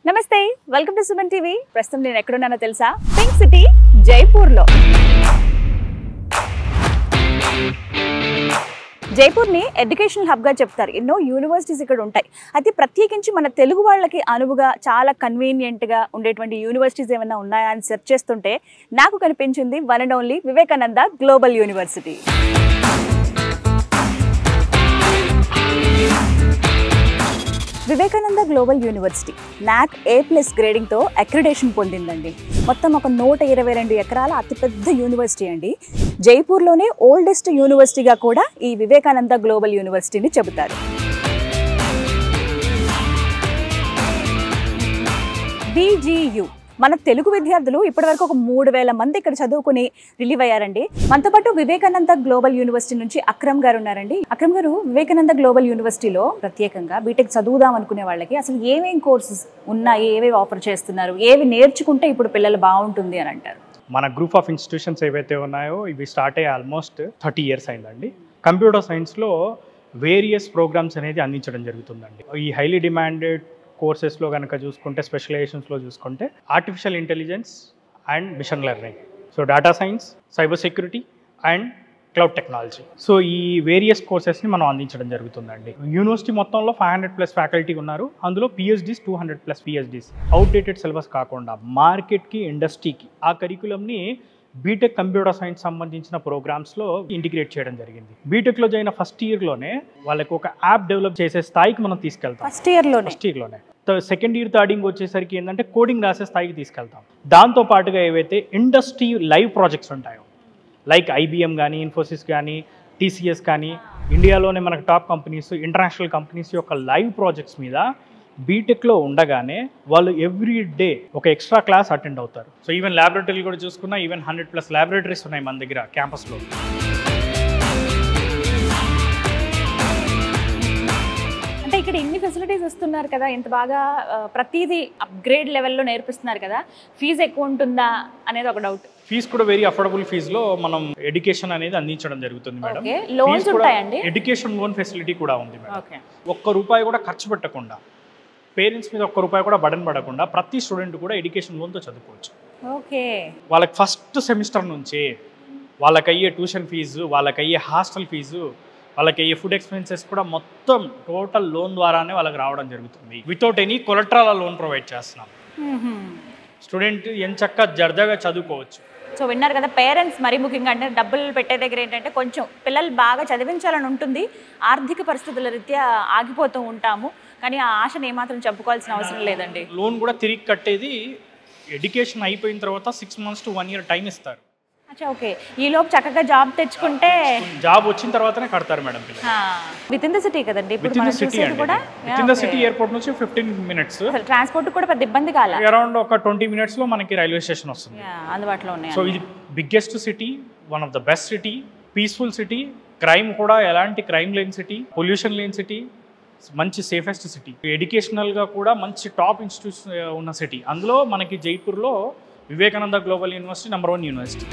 నమస్తే, welcome to Suman TV. ప్రస్తుతం నేను ఎక్కడున్నానో తెలుసా? పింక్ సిటీ జైపూర్లో. జైపూర్ని ఎడ్యుకేషనల్ హబ్గా చెప్తారు. ఎన్నో యూనివర్సిటీస్ ఇక్కడ ఉంటాయి. అయితే ప్రత్యేకించి మన తెలుగు వాళ్ళకి అనువుగా చాలా కన్వీనియంట్గా ఉండేటువంటి యూనివర్సిటీస్ ఏమైనా ఉన్నాయా అని సెర్చ్ చేస్తుంటే నాకు కనిపించింది one and only Vivekananda global university. Vivekananda global university NAAC A+ గ్రేడింగ్తో అక్రిడేషన్ పొందిందండి. మొత్తం ఒక 122 ఎకరాల అతిపెద్ద యూనివర్సిటీ అండి. జైపూర్లోనే ఓల్డెస్ట్ యూనివర్సిటీగా కూడా ఈ వివేకానంద గ్లోబల్ యూనివర్సిటీని చెబుతారు. VGU మన తెలుగు విద్యార్థులు ఇప్పటివరకు ఒక 3000 మంది ఇక్కడ చదువుకుని రిలీవ్ అయ్యారండి. మనతో పాటు వివేకానంద గ్లోబల్ యూనివర్సిటీ నుంచి అక్రమ్ గారు ఉన్నారండి. అక్రమ్ గారు, వివేకానంద గ్లోబల్ యూనివర్సిటీలో ప్రత్యేకంగా బీటెక్ చదువుదాం అనుకునే వాళ్ళకి అసలు ఏమేం కోర్సెస్ ఉన్నాయి, ఏవేవి ఆఫర్ చేస్తున్నారు, ఏవి నేర్చుకుంటే ఇప్పుడు పిల్లలు బాగుంటుంది అని అంటారు? మన గ్రూప్ ఆఫ్ ఇన్స్టిట్యూషన్స్ ఏవైతే ఉన్నాయో ఇవి స్టార్ట్ అయ్యి ఆల్మోస్ట్ 30 years అయిందండి. కంప్యూటర్ సైన్స్లో వేరియస్ ప్రోగ్రామ్స్ అనేది అందించడం జరుగుతుందండి. ఈ హైలీ డిమాండెడ్ కోర్సెస్లో కనుక చూసుకుంటే, స్పెషలైజేషన్స్లో చూసుకుంటే artificial intelligence and machine learning, so data science, cyber security and cloud technology. So ఈ వేరియస్ కోర్సెస్ని మనం అందించడం జరుగుతుందండి. యూనివర్సిటీ మొత్తంలో 500+ ఫ్యాకల్టీ ఉన్నారు. అందులో PhDs 200+ PhDs. అవుట్డేటెడ్ సిలబస్ కాకుండా మార్కెట్కి, ఇండస్ట్రీకి ఆ కరికులంని బీటెక్ కంప్యూటర్ సైన్స్ సంబంధించిన ప్రోగ్రామ్స్లో ఇంటిగ్రేట్ చేయడం జరిగింది. బీటెక్లో జాయిన్ ఫస్ట్ ఇయర్లోనే వాళ్ళకి ఒక యాప్ డెవలప్ చేసే స్థాయికి మనం తీసుకెళ్తాం. ఫస్ట్ ఇయర్లోనే సెకండ్ ఇయర్, థర్డ్ ఇయర్ వచ్చేసరికి ఏంటంటే కోడింగ్ రాసే స్థాయికి తీసుకెళ్తాం. దాంతో పాటుగా ఏవైతే ఇండస్ట్రీ లైవ్ ప్రాజెక్ట్స్ ఉంటాయో, లైక్ IBM కానీ, ఇన్ఫోసిస్ కానీ, TCS కానీ, ఇండియాలోనే మనకు టాప్ కంపెనీస్, ఇంటర్నేషనల్ కంపెనీస్ యొక్క లైవ్ ప్రాజెక్ట్స్ మీద బీటెక్లో ఉండగానే వాళ్ళు ఎవ్రీ డే ఒక ఎక్స్ట్రా క్లాస్ అటెండ్ అవుతారు. సో ఈవెన్ ల్యాబొరేటరీలు కూడా చూసుకున్నా ఈవెన్ 100+ ల్యాబొరేటరీస్ ఉన్నాయి మన దగ్గర క్యాంపస్లో. అంటే ఇక్కడ ఇన్ని ఫెసిలిటీస్ ఇస్తున్నారు కదా, ఇంత బాగా ప్రతిదీ అప్గ్రేడ్ లెవెల్లో నేర్పిస్తున్నారు కదా, ఫీజు ఎక్కువ ఉంటుందా అనేది ఒక డౌట్. ఫీజు కూడా వెరీ అఫోర్డబుల్ ఫీజులో మనం ఎడ్యుకేషన్ అనేది అందించడం జరుగుతుంది మేడం. లోన్స్ ఉంటాయండి, ఎడ్యుకేషన్ లోన్ ఫెసిలిటీ కూడా ఉంది మేడం. ₹1 కూడా ఖర్చు పెట్టకుండా, పేరెంట్స్ మీద ₹1 కూడా బడన్ పడకుండా ప్రతి స్టూడెంట్ కూడా ఎడ్యుకేషన్ లోన్తో చదువుకోవచ్చు. ఓకే, వాళ్ళకి ఫస్ట్ సెమిస్టర్ నుంచి వాళ్ళకయ్యే ట్యూషన్ ఫీజు, వాళ్ళకయ్యే హాస్టల్ ఫీజు, వాళ్ళకయ్యే ఫుడ్ ఎక్స్పెన్సెస్ కూడా మొత్తం టోటల్ లోన్ ద్వారానే వాళ్ళకి రావడం జరుగుతుంది. వితౌట్ ఎనీ కొలట్రాల లోన్ ప్రొవైడ్ చేస్తున్నాం. స్టూడెంట్ ఎంచక్కా జర్దాగా చదువుకోవచ్చు. సో విన్నారు కదా, పేరెంట్స్ మరీ ముఖ్యంగా అంటే డబ్బులు పెట్టే దగ్గర ఏంటంటే కొంచెం పిల్లలు బాగా చదివించాలని ఉంటుంది, ఆర్థిక పరిస్థితుల రీత్యా ఆగిపోతూ ఉంటాము, కానీ ఆ ఆశను ఏమాత్రం చెప్పుకోవాల్సిన అవసరం లేదండి. లోన్ కూడా తిరిగి కట్టేది ఎడ్యుకేషన్ అయిపోయిన తర్వాత 6 months to 1 year టైం ఇస్తారు. అచ్చా, ఓకే. ఈ లోపు చక్కగా జాబ్ తెచ్చుకుంటే, జాబ్ వచ్చిన తర్వాతనే కడతారు madam. Within the city కదండి, within the city airport నుంచి 15 minutes. ట్రాన్స్పోర్ట్ కూడా పెద్ద ఇబ్బంది కాదు. అరౌండ్ ఒక 20 minutes లో మనకి రైల్వే స్టేషన్ వస్తుంది, అందుబాటులో ఉన్నాయి. సో ఇది biggest city, one of the best city, peaceful city, crime కూడా ఎలాంటి క్రైమ్ లేని సిటీ, పొల్యూషన్ లేని సిటీ, మంచి సేఫెస్ట్ సిటీ, ఎడ్యుకేషనల్గా కూడా మంచి టాప్ ఇన్స్టిట్యూట్స్ ఉన్న సిటీ. అందులో మనకి జైపూర్లో Vivekananda global university number 1 university.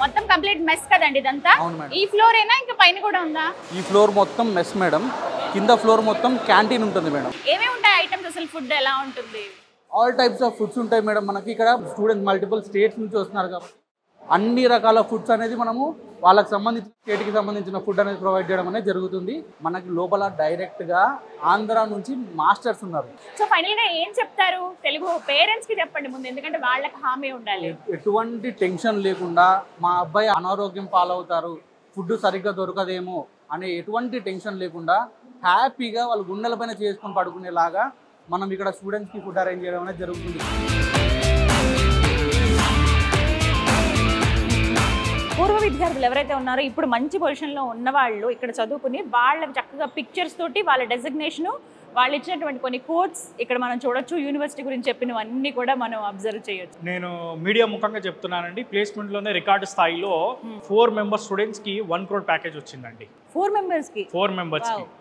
మొత్తం కంప్లీట్ మెస్ కదండి ఇదంతా. ఈ ఫ్లోర్ అయినా ఇంకా పైన కూడా ఉందా? ఈ ఫ్లోర్ మొత్తం మెస్ మేడం, కింద ఫ్లోర్ మొత్తం క్యాంటీన్ ఉంటుంది మేడం. ఏమేమి ఉంటాయి ఐటమ్స్, అసలు ఫుడ్ ఎలా ఉంటుంది? ఆల్ టైప్స్ ఆఫ్ ఫుడ్స్ ఉంటాయి మేడం. మనకి ఇక్కడ స్టూడెంట్స్ మల్టిపుల్ స్టేట్స్ నుంచి వస్తున్నారు కాబట్టి అన్ని రకాల ఫుడ్స్ అనేది మనము వాళ్ళకి సంబంధించిన స్టేట్కి సంబంధించిన ఫుడ్ అనేది ప్రొవైడ్ చేయడం అనేది జరుగుతుంది. మనకి లోపల డైరెక్ట్గా ఆంధ్ర నుంచి మాస్టర్స్ ఉన్నారు. సో ఫైనల్గా ఏం చెప్తారు తెలుగు పేరెంట్స్కి చెప్పండి ముందు, ఎందుకంటే వాళ్ళకి హామీ ఉండాలి. ఎటువంటి టెన్షన్ లేకుండా మా అబ్బాయి అనారోగ్యం పాలవుతారు, ఫుడ్ సరిగ్గా దొరకదేమో అనే ఎటువంటి టెన్షన్ లేకుండా హ్యాపీగా వాళ్ళు గుండెలపైన చేసుకొని పడుకునేలాగా మనం ఇక్కడ స్టూడెంట్స్కి ఫుడ్ అరేంజ్ చేయడం అనేది జరుగుతుంది. పూర్వ విద్యార్థులు ఎవరైతే ఉన్నారో ఇప్పుడు మంచి పొజిషన్లో ఉన్నవాళ్ళు ఇక్కడ చదువుకుని వాళ్ళకి చక్కగా పిక్చర్స్ తోటి వాళ్ళ డెసిగ్నేషను, వాళ్ళు ఇచ్చినటువంటి కొన్ని కోట్స్ ఇక్కడ మనం చూడొచ్చు. యూనివర్సిటీ గురించి చెప్పినవన్నీ కూడా మనం అబ్జర్వ్ చేయొచ్చు. నేను మీడియా ముఖంగా చెప్తున్నానండి, ప్లేస్మెంట్లోనే రికార్డు స్థాయిలో 4 member స్టూడెంట్స్కి 1 crore ప్యాకేజ్ వచ్చిందండి. 4 members-కి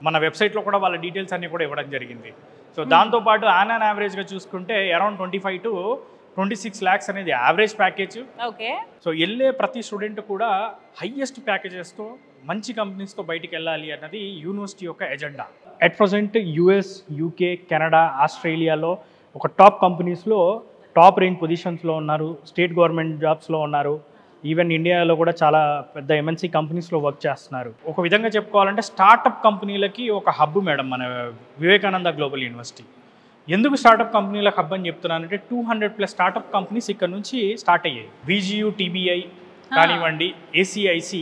మన వెబ్సైట్లో కూడా వాళ్ళ డీటెయిల్స్ అన్ని కూడా ఇవ్వడం జరిగింది. సో దాంతోపాటు ఆన్ యావరేజ్గా చూసుకుంటే అరౌండ్ 25 to 26 lakhs అనేది యావరేజ్ ప్యాకేజ్. ఓకే. సో వెళ్ళే ప్రతి స్టూడెంట్ కూడా హైయెస్ట్ ప్యాకేజెస్తో మంచి కంపెనీస్తో బయటికి వెళ్ళాలి అన్నది యూనివర్సిటీ యొక్క agenda. At present US, UK, Canada, ఆస్ట్రేలియాలో ఒక టాప్ కంపెనీస్లో టాప్ రేంజ్ పొజిషన్స్లో ఉన్నారు, స్టేట్ గవర్నమెంట్ జాబ్స్లో ఉన్నారు, ఈవెన్ ఇండియాలో కూడా చాలా పెద్ద ఎంఎన్సీ కంపెనీస్లో వర్క్ చేస్తున్నారు. ఒక విధంగా చెప్పుకోవాలంటే స్టార్టప్ కంపెనీలకి ఒక హబ్ మేడం మన వివేకానంద గ్లోబల్ యూనివర్సిటీ. ఎందుకు స్టార్టప్ కంపెనీలకు హబ్ అని చెప్తున్నానంటే 200+ స్టార్టప్ కంపెనీస్ ఇక్కడ నుంచి స్టార్ట్ అయ్యాయి. VGU, TBI కానివ్వండి, ACIC.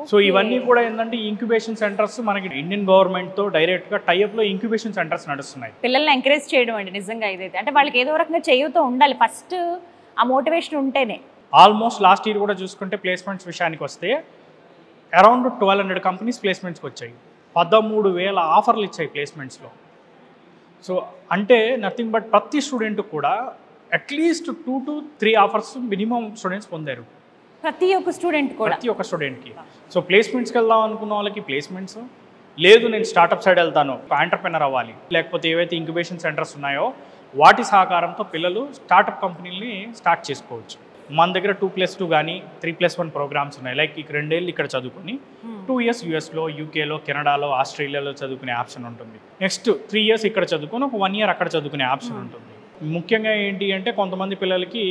సో ఇవన్నీ కూడా ఏంటంటే ఇంక్యుబేషన్ సెంటర్స్ మనకి ఇండియన్ గవర్నమెంట్తో డైరెక్ట్గా టైఅప్లో ఇంక్యుబేషన్ సెంటర్స్ నడుస్తున్నాయి. పిల్లల్ని ఎంకరేజ్ చేయడం అండి నిజంగా ఇదైతే. అంటే వాళ్ళకి ఏదో రకంగా చేయుతూ ఉండాలి, ఫస్ట్ ఆ మోటివేషన్ ఉంటేనే. ఆల్మోస్ట్ లాస్ట్ ఇయర్ కూడా చూసుకుంటే ప్లేస్మెంట్స్ విషయానికి వస్తే అరౌండ్ 1200 కంపెనీస్ ప్లేస్మెంట్స్కి వచ్చాయి. 13,000 ఆఫర్లు ఇచ్చాయి ప్లేస్మెంట్స్లో. సో అంటే నథింగ్ బట్ ప్రతి స్టూడెంట్ కూడా at least 2 to 3 offers minimum students పొందారు. ప్రతి ఒక్క స్టూడెంట్ కూడా, ప్రతి ఒక్క స్టూడెంట్కి. సో ప్లేస్మెంట్స్కి వెళ్దాం అనుకున్న వాళ్ళకి ప్లేస్మెంట్స్, లేదు నేను స్టార్టప్ సైడ్ వెళ్తాను, ఆంటర్ప్రెనర్ అవ్వాలి, లేకపోతే ఏవైతే ఇంక్యుబేషన్ సెంటర్స్ ఉన్నాయో వాటి సహకారంతో పిల్లలు స్టార్టప్ కంపెనీని స్టార్ట్ చేసుకోవచ్చు. మన దగ్గర 2+2 కానీ 3+1 ప్రోగ్రామ్స్ ఉన్నాయి. లైక్ ఇక్కడ 2 ఏళ్ళు ఇక్కడ చదువుకుని 2 years యూఎస్లో, యూకేలో, కెనడాలో, ఆస్ట్రేలియాలో చదువుకునే ఆప్షన్ ఉంటుంది. నెక్స్ట్ 3 years ఇక్కడ చదువుకొని ఒక 1 year అక్కడ చదువుకునే ఆప్షన్ ఉంటుంది. ముఖ్యంగా ఏంటి అంటే కొంతమంది పిల్లలకి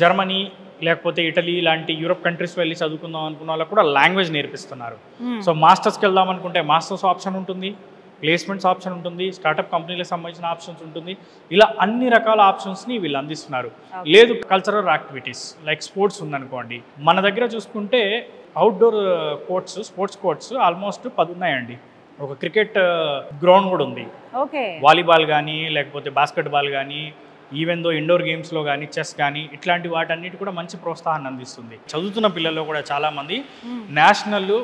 జర్మనీ లేకపోతే ఇటలీ లాంటి యూరోప్ కంట్రీస్ వెళ్ళి చదువుకుందాం అనుకున్న వాళ్ళకి కూడా లాంగ్వేజ్ నేర్పిస్తున్నారు. సో మాస్టర్స్కి వెళ్దాం అనుకుంటే మాస్టర్స్ ఆప్షన్ ఉంటుంది, ప్లేస్మెంట్స్ ఆప్షన్ ఉంటుంది, స్టార్టప్ కంపెనీలకు సంబంధించిన ఆప్షన్స్ ఉంటుంది. ఇలా అన్ని రకాల ఆప్షన్స్ని వీళ్ళు అందిస్తున్నారు. లేదు కల్చరల్ యాక్టివిటీస్ లైక్ స్పోర్ట్స్ ఉందనుకోండి, మన దగ్గర చూసుకుంటే outdoor courts, sports courts almost 10 ఉన్నాయండి. ఒక క్రికెట్ గ్రౌండ్ కూడా ఉంది, వాలీబాల్ కానీ లేకపోతే బాస్కెట్బాల్ కానీ, ఈవెన్ దో ఇండోర్ గేమ్స్లో కానీ, చెస్ కానీ, ఇట్లాంటి వాటన్నిటి కూడా మంచి ప్రోత్సాహాన్ని అందిస్తుంది. చదువుతున్న పిల్లల్లో కూడా చాలామంది నేషనల్,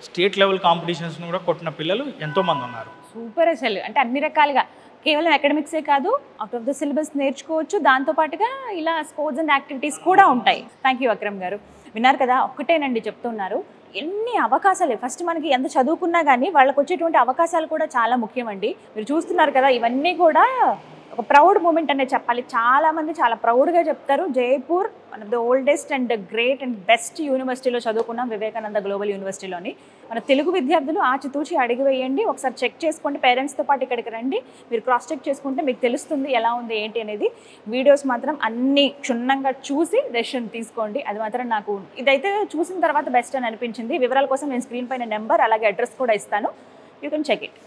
స్టేట్ లెవెల్ కాంపిటీషన్స్ను కూడా కొట్టిన పిల్లలు ఎంతోమంది ఉన్నారు. సూపర్ అసలు. అంటే అన్ని రకాలుగా కేవలం అకాడమిక్సే కాదు, అవుట్ ఆఫ్ ద సిలబస్ నేర్చుకోవచ్చు, దాంతోపాటుగా ఇలా స్పోర్ట్స్ అండ్ యాక్టివిటీస్ కూడా ఉంటాయి. థ్యాంక్ యూ అక్రమ్ గారు. విన్నారు కదా, ఒక్కటేనండి చెప్తున్నారు, ఎన్ని అవకాశాలు. ఫస్ట్ మనకి ఎంత చదువుకున్నా కానీ వాళ్ళకి వచ్చేటువంటి అవకాశాలు కూడా చాలా ముఖ్యమండి. మీరు చూస్తున్నారు కదా, ఇవన్నీ కూడా ఒక ప్రౌడ్ మూమెంట్ అనే చెప్పాలి. చాలామంది చాలా ప్రౌడ్గా చెప్తారు, Jaipur one of the oldest and great and best యూనివర్సిటీలో చదువుకున్నాం, వివేకానంద గ్లోబల్ యూనివర్సిటీలోని. మన తెలుగు విద్యార్థులు ఆచితూచి అడిగి వేయండి, ఒకసారి చెక్ చేసుకోండి, పేరెంట్స్తో పాటు ఇక్కడికి రండి, మీరు క్రాస్ చెక్ చేసుకుంటే మీకు తెలుస్తుంది ఎలా ఉంది ఏంటి అనేది. వీడియోస్ మాత్రం అన్ని క్షుణ్ణంగా చూసి డెసిషన్ తీసుకోండి. అది మాత్రం నాకు ఇదైతే చూసిన తర్వాత బెస్ట్ అని అనిపించింది. వివరాల కోసం నేను స్క్రీన్ పైన నెంబర్ అలాగే అడ్రస్ కూడా ఇస్తాను, యూ కెన్ చెక్ ఇట్.